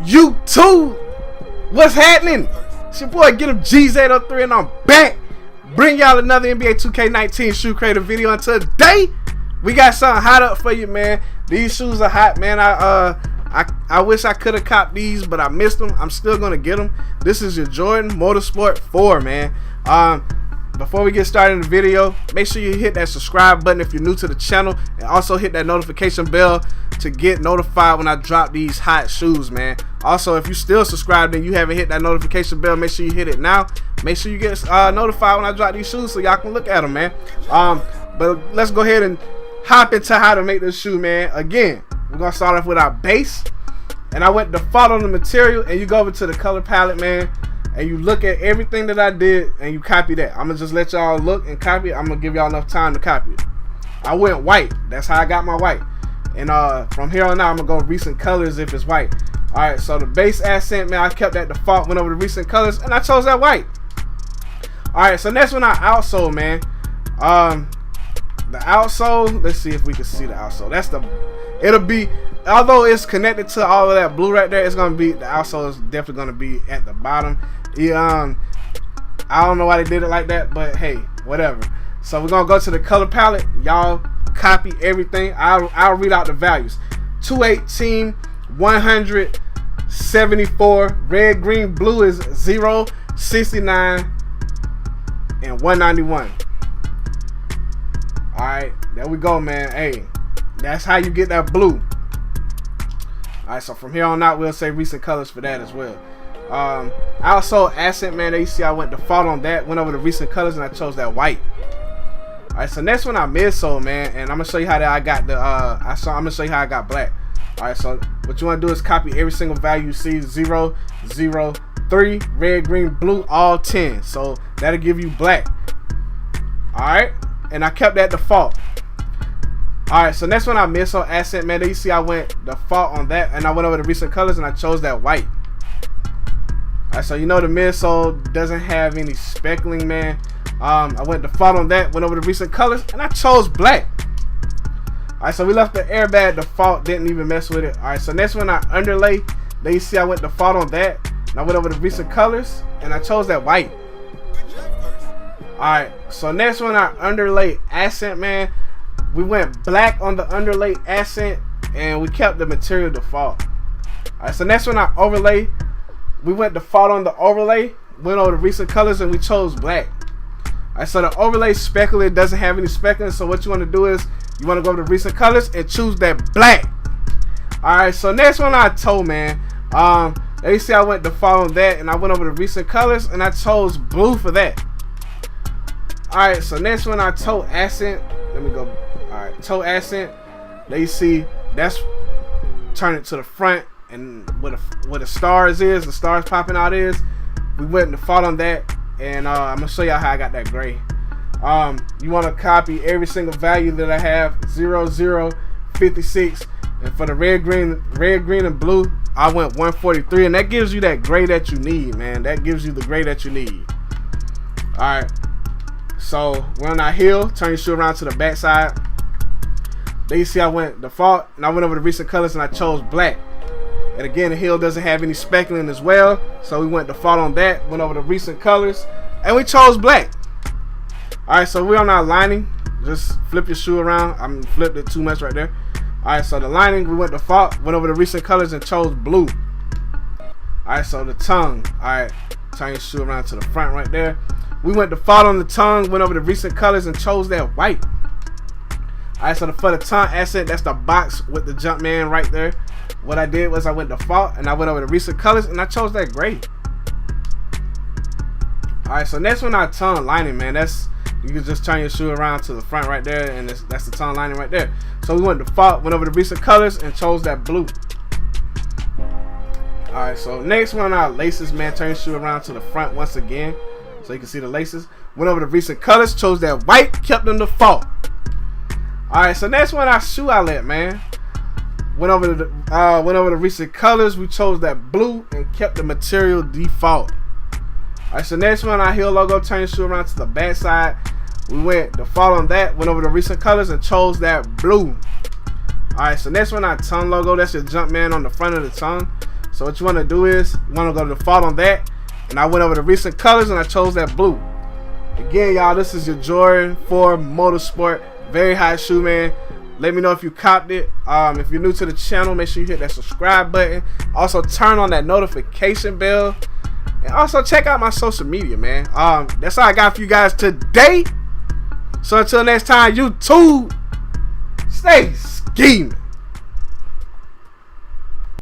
YouTube, what's happening? It's your boy Get 'em G's803 and I'm back. Bring y'all another NBA 2K19 shoe creator video, and today we got something hot up for you, man. These shoes are hot, man. I wish I could have copped these, but I missed them. I'm still gonna get them. This is your Jordan Motorsport 4, man. Before we get started in the video, make sure you hit that subscribe button if you're new to the channel, and also hit that notification bell to get notified when I drop these hot shoes, man. Also, if you still subscribed and you haven't hit that notification bell, make sure you hit it now. Make sure you get notified when I drop these shoes so y'all can look at them, man. But let's go ahead and hop into how to make this shoe, man. Again, we're gonna start off with our base, and I went default on the material, and you go over to the color palette, man, and you look at everything that I did and you copy that. I'm gonna just let y'all look and copy it. I'm gonna give y'all enough time to copy it. I went white. That's how I got my white. And from here on out, I'm gonna go recent colors if it's white. Alright, so the base accent, man, I kept that default, went over to recent colors, and I chose that white. Alright, so next one, our outsole, man. The outsole, let's see if we can see the outsole. It'll be, although it's connected to all of that blue right there, it's gonna be, the outsole is definitely gonna be at the bottom. I don't know why they did it like that, but hey, whatever. So we're gonna go to the color palette. Y'all copy everything. I'll read out the values. 218, 100, 74. Red, green, blue is 0, 69, and 191. Alright, there we go, man. Hey, that's how you get that blue. Alright, so from here on out, we'll say recent colors for that as well. Also accent, man, there you see I went default on that, went over to recent colors, and I chose that white. Alright, so next one I midsole, man, and I'm gonna show you how that I got the I'm gonna show you how I got black. Alright, so what you want to do is copy every single value you see. 0, 0, 3, red, green, blue, all 10. So that'll give you black. Alright, and I kept that default. Alright, so next one I midsole accent, man, there you see I went default on that, and I went over to recent colors and I chose that white. Alright, so you know the midsole doesn't have any speckling, man. I went default on that, went over to recent colors, and I chose black. Alright, so we left the airbag default, didn't even mess with it. Alright, so next one I underlay. There you see I went default on that, and I went over to recent colors, and I chose that white. Alright, so next one I underlay accent, man. We went black on the underlay accent, and we kept the material default. Alright, so next one I overlay. We went default on the overlay, went over to recent colors, and we chose black. Alright, so the overlay speckle, it doesn't have any speckling, so what you want to do is you want to go over to recent colors and choose that black. Alright, so next one I toe, man. There you see I went default on that, and I went over to recent colors and I chose blue for that. Alright, so next one I toe accent. Let me go. Alright, toe accent. There you see that's turn it to the front, and where the stars is, the stars popping out is. We went default on that, and I'm gonna show y'all how I got that gray. You want to copy every single value that I have. 0, 0, 56, and for the red, green, and blue, I went 143, and that gives you that gray that you need, man. That gives you the gray that you need. All right. So we're on our heel. Turn your shoe around to the back side. There you see I went default, and I went over to recent colors and I chose black. And again, the heel doesn't have any speckling as well, so we went default on that. Went over to recent colors, and we chose black. All right, so we're on our lining. Just flip your shoe around. I flipped it too much right there. All right, so the lining, we went default, went over to recent colors and chose blue. All right, so the tongue. All right, turn your shoe around to the front right there. We went default on the tongue, went over to recent colors and chose that white. Alright, so for the tongue accent, that's the box with the jump man right there. What I did was I went default and I went over to recent colors and I chose that gray. Alright, so next one our tongue lining, man. You can just turn your shoe around to the front right there, and that's the tongue lining right there. So we went default, went over to recent colors and chose that blue. Alright, so next one our laces, man. Turn your shoe around to the front once again, so you can see the laces. Went over to recent colors, chose that white, kept them default. Alright, so next one our shoe outlet, man. Went over to recent colors, we chose that blue and kept the material default. Alright, so next one our heel logo, turn your shoe around to the back side. We went default on that, went over to recent colors and chose that blue. Alright, so next one our tongue logo, that's your jump man on the front of the tongue. So what you want to do is you want to go to default on that, and I went over the recent colors and I chose that blue. Again, y'all, this is your Jordan 4 Motorsport, very high shoe, man. Let me know if you copped it. If you're new to the channel, make sure you hit that subscribe button. Also turn on that notification bell, and also check out my social media, man. That's all I got for you guys today. So until next time, YouTube, stay scheming.